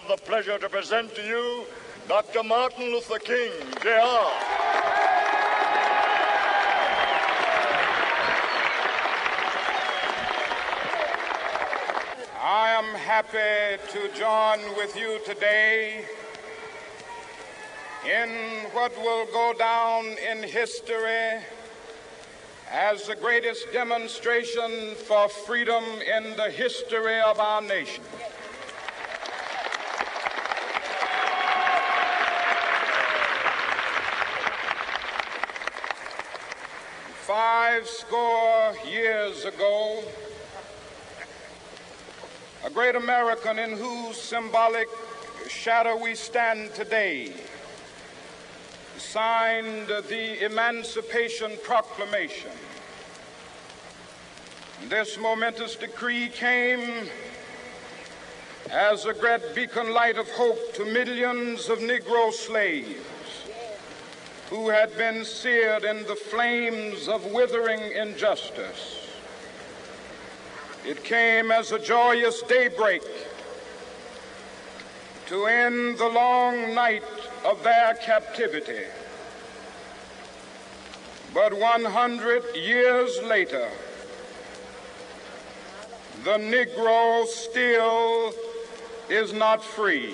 have the pleasure to present to you Dr. Martin Luther King, Jr. I am happy to join with you today in what will go down in history as the greatest demonstration for freedom in the history of our nation. Five score years ago, a great American in whose symbolic shadow we stand today signed the Emancipation Proclamation. This momentous decree came as a great beacon light of hope to millions of Negro slaves who had been seared in the flames of withering injustice. It came as a joyous daybreak to end the long night of their captivity. But 100 years later, the Negro still is not free.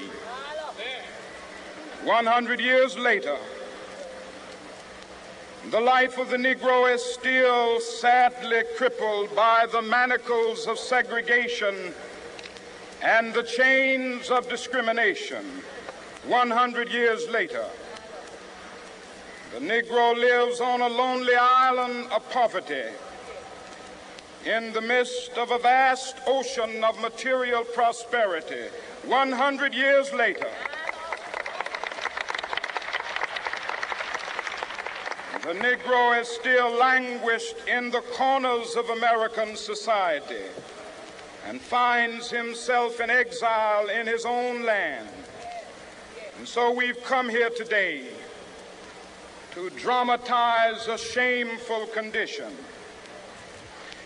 100 years later, the life of the Negro is still sadly crippled by the manacles of segregation and the chains of discrimination. 100 years later, the Negro lives on a lonely island of poverty in the midst of a vast ocean of material prosperity. 100 years later, the Negro is still languished in the corners of American society and finds himself in exile in his own land. And so we've come here today to dramatize a shameful condition.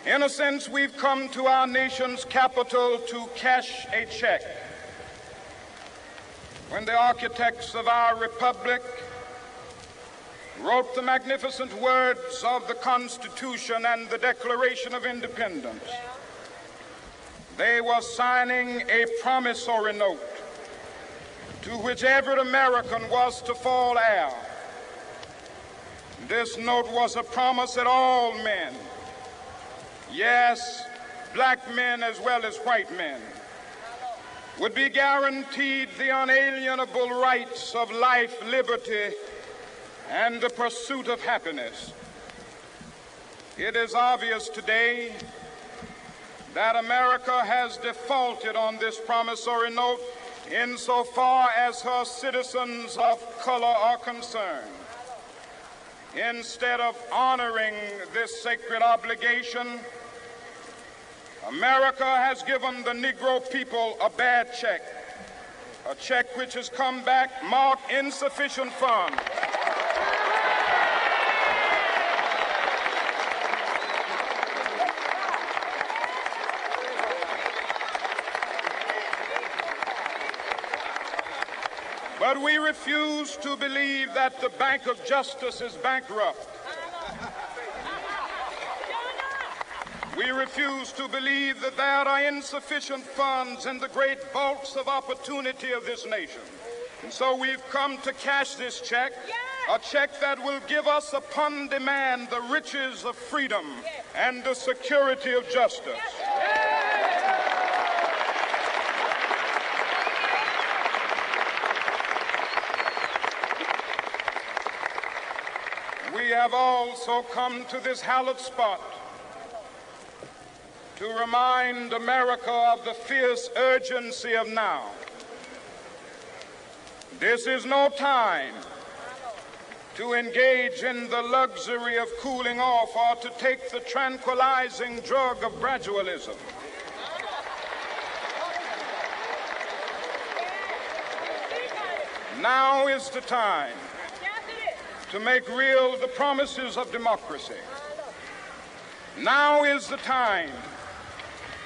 In a sense, we've come to our nation's capital to cash a check. When the architects of our republic wrote the magnificent words of the Constitution and the Declaration of Independence, they were signing a promissory note to which every American was to fall heir. This note was a promise that all men, yes, black men as well as white men, would be guaranteed the unalienable rights of life, liberty, and the pursuit of happiness. It is obvious today that America has defaulted on this promissory note insofar as her citizens of color are concerned. Instead of honoring this sacred obligation, America has given the Negro people a bad check, a check which has come back marked insufficient funds. But we refuse to believe that the Bank of Justice is bankrupt. We refuse to believe that there are insufficient funds in the great vaults of opportunity of this nation. And so we've come to cash this check, a check that will give us upon demand the riches of freedom and the security of justice. We have also come to this hallowed spot to remind America of the fierce urgency of now. This is no time to engage in the luxury of cooling off or to take the tranquilizing drug of gradualism. Now is the time to make real the promises of democracy. Now is the time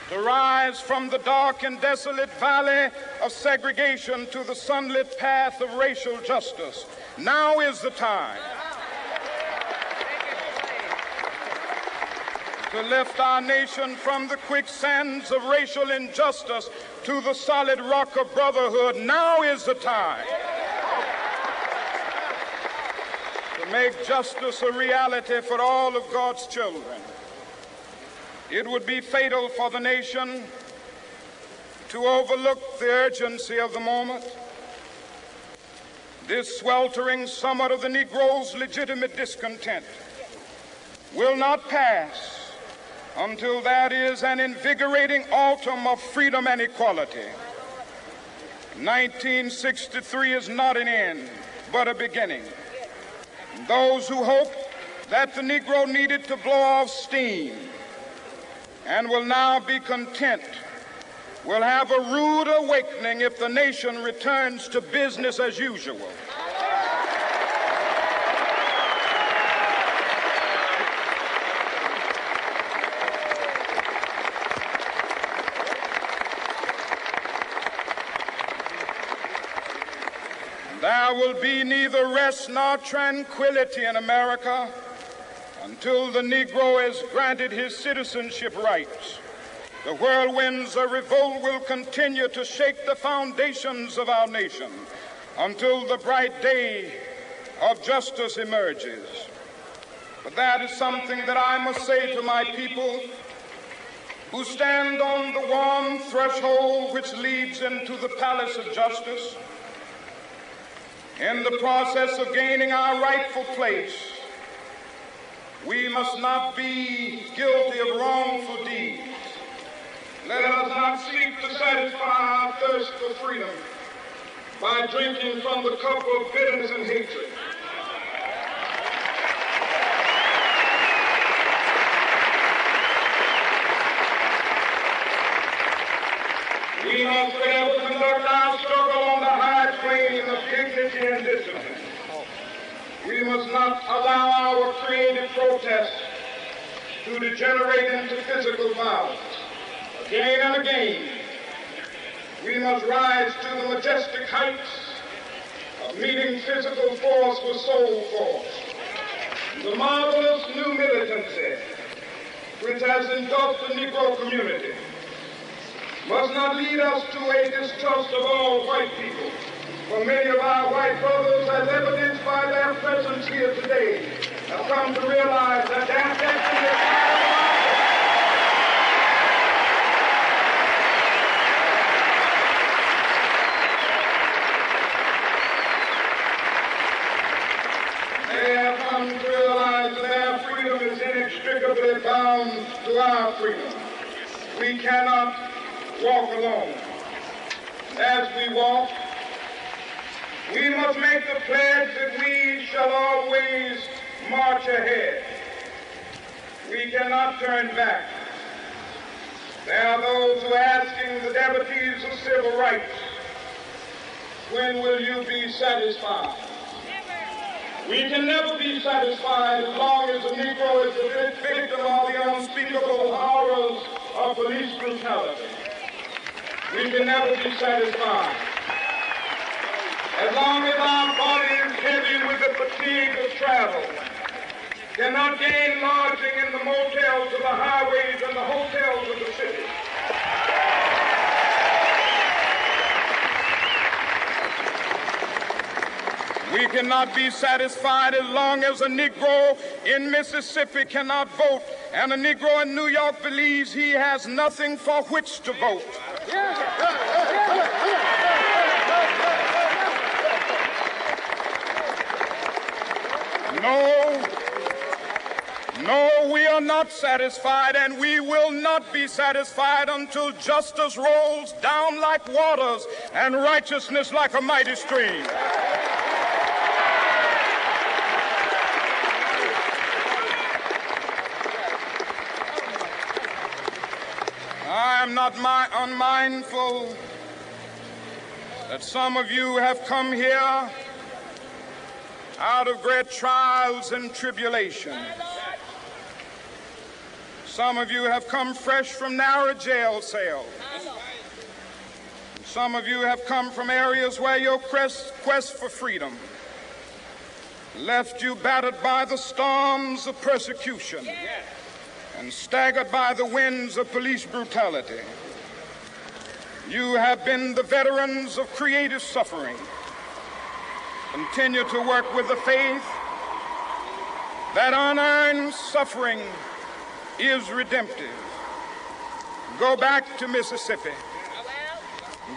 to rise from the dark and desolate valley of segregation to the sunlit path of racial justice. Now is the time to lift our nation from the quicksands of racial injustice to the solid rock of brotherhood. Now is the time to make justice a reality for all of God's children. It would be fatal for the nation to overlook the urgency of the moment. This sweltering summit of the Negro's legitimate discontent will not pass until that is an invigorating autumn of freedom and equality. 1963 is not an end, but a beginning. Those who hoped that the Negro needed to blow off steam and will now be content will have a rude awakening if the nation returns to business as usual. There will be neither rest nor tranquility in America until the Negro is granted his citizenship rights. The whirlwinds of revolt will continue to shake the foundations of our nation until the bright day of justice emerges. But that is something that I must say to my people who stand on the warm threshold which leads into the palace of justice. In the process of gaining our rightful place, we must not be guilty of wrongful deeds. Let us not seek to satisfy our thirst for freedom by drinking from the cup of bitterness and hatred. We must fail to conduct our struggle on the high plane of dignity and discipline. We must not allow our creative protest to degenerate into physical violence. Again and again, we must rise to the majestic heights of meeting physical force with soul force. The marvelous new militancy which has engulfed the Negro community must not lead us to a distrust of all white people. For many of our white brothers, as evidenced by their presence here today, have come to realize that their destiny is not They have come to realize that their freedom is inextricably bound to our freedom. We cannot walk alone. As we walk, we must make the pledge that we shall always march ahead. We cannot turn back. There are those who are asking the devotees of civil rights, when will you be satisfied? We can never be satisfied as long as the Negro is the victim of the unspeakable horrors of police brutality. We can never be satisfied as long as our body is heavy with the fatigue of travel, cannot gain lodging in the motels of the highways and the hotels of the city. We cannot be satisfied as long as a Negro in Mississippi cannot vote and a Negro in New York believes he has nothing for which to vote. No, we are not satisfied, and we will not be satisfied until justice rolls down like waters and righteousness like a mighty stream. I am not unmindful that some of you have come here out of great trials and tribulations. Some of you have come fresh from narrow jail cells. Some of you have come from areas where your quest for freedom left you battered by the storms of persecution and staggered by the winds of police brutality. You have been the veterans of creative suffering. Continue to work with the faith that unearned suffering is redemptive. Go back to Mississippi.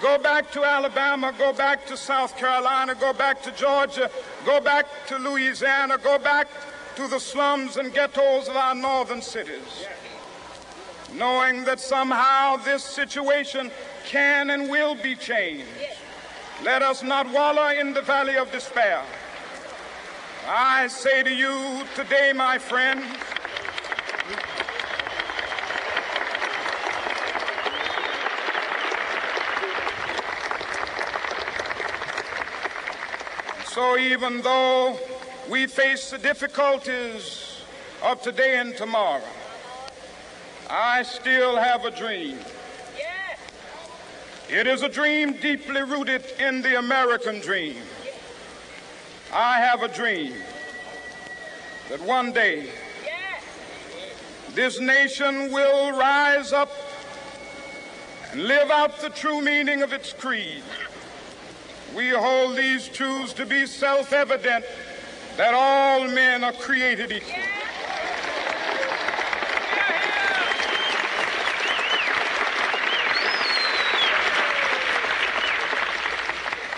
Go back to Alabama. Go back to South Carolina. Go back to Georgia. Go back to Louisiana. Go back to the slums and ghettos of our northern cities, knowing that somehow this situation can and will be changed. Let us not wallow in the valley of despair. I say to you today, my friends, so even though we face the difficulties of today and tomorrow, I still have a dream. It is a dream deeply rooted in the American dream. I have a dream that one day this nation will rise up and live out the true meaning of its creed. We hold these truths to be self-evident, that all men are created equal.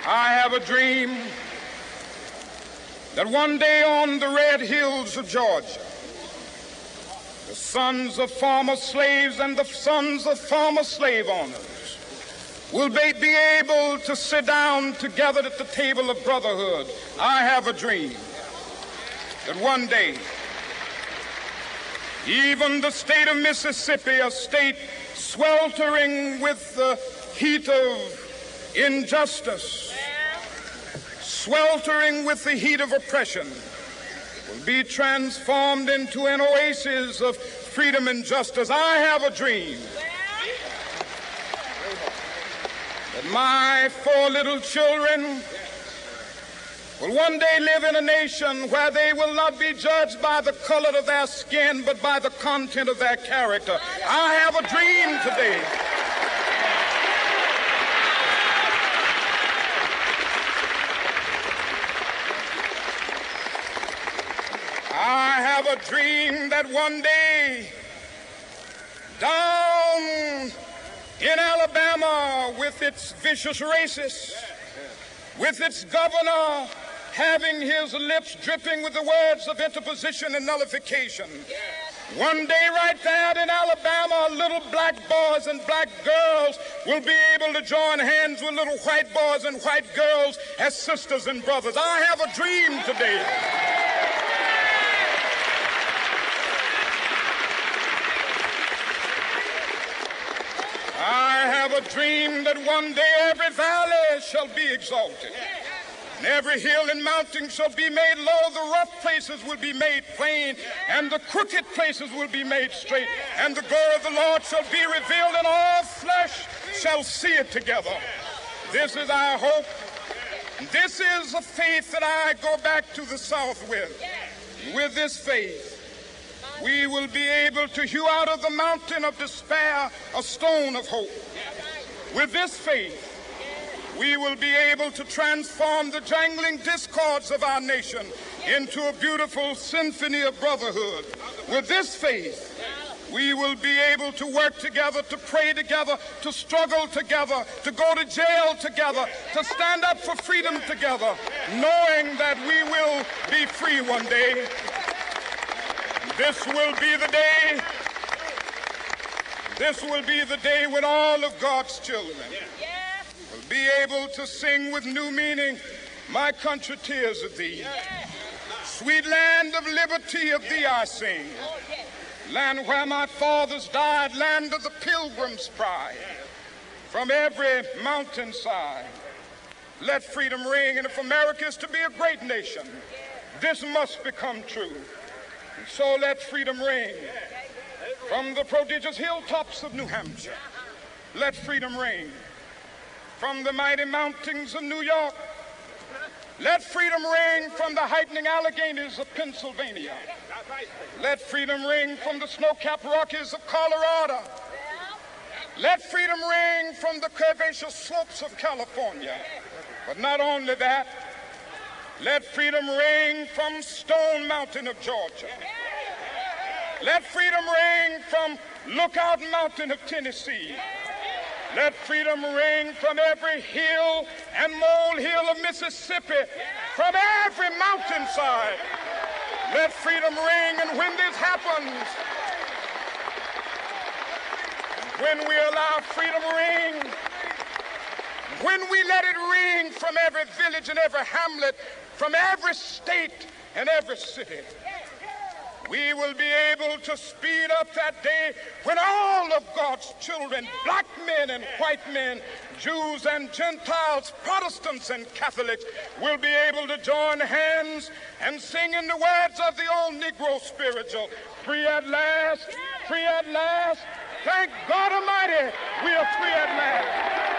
I have a dream that one day on the red hills of Georgia, the sons of former slaves and the sons of former slave owners will be able to sit down together at the table of brotherhood. I have a dream that one day even the state of Mississippi, a state sweltering with the heat of injustice, sweltering with the heat of oppression, will be transformed into an oasis of freedom and justice. I have a dream that my 4 little children will one day live in a nation where they will not be judged by the color of their skin, but by the content of their character. I have a dream today I have a dream that one day down in Alabama, with its vicious racists, with its governor having his lips dripping with the words of interposition and nullification, one day right there in Alabama, little black boys and black girls will be able to join hands with little white boys and white girls as sisters and brothers. I have a dream today I have a dream that one day every valley shall be exalted, and every hill and mountain shall be made low. The rough places will be made plain, and the crooked places will be made straight. And the glory of the Lord shall be revealed, and all flesh shall see it together. This is our hope. This is a faith that I go back to the South with. With this faith, we will be able to hew out of the mountain of despair a stone of hope. With this faith, we will be able to transform the jangling discords of our nation into a beautiful symphony of brotherhood. With this faith, we will be able to work together, to pray together, to struggle together, to go to jail together, to stand up for freedom together, knowing that we will be free one day. This will be the day. This will be the day when all of God's children will be able to sing with new meaning, "My country, tears of thee. Sweet land of liberty, of thee I sing. Land where my fathers died, land of the pilgrim's pride. From every mountainside, let freedom ring. And if America is to be a great nation, this must become true. So let freedom ring From the prodigious hilltops of New Hampshire, let freedom ring. From the mighty mountains of New York, let freedom ring. From the heightening Alleghenies of Pennsylvania, let freedom ring. From the snow-capped Rockies of Colorado, let freedom ring. From the curvaceous slopes of California. But not only that, let freedom ring from Stone Mountain of Georgia. Let freedom ring from Lookout Mountain of Tennessee. Let freedom ring from every hill and molehill of Mississippi, from every mountainside. Let freedom ring, and when this happens, when we allow freedom ring, when we let it ring from every village and every hamlet, from every state and every city, we will be able to speed up that day when all of God's children, black men and white men, Jews and Gentiles, Protestants and Catholics, will be able to join hands and sing in the words of the old Negro spiritual, free at last, free at last. Thank God Almighty, we are free at last.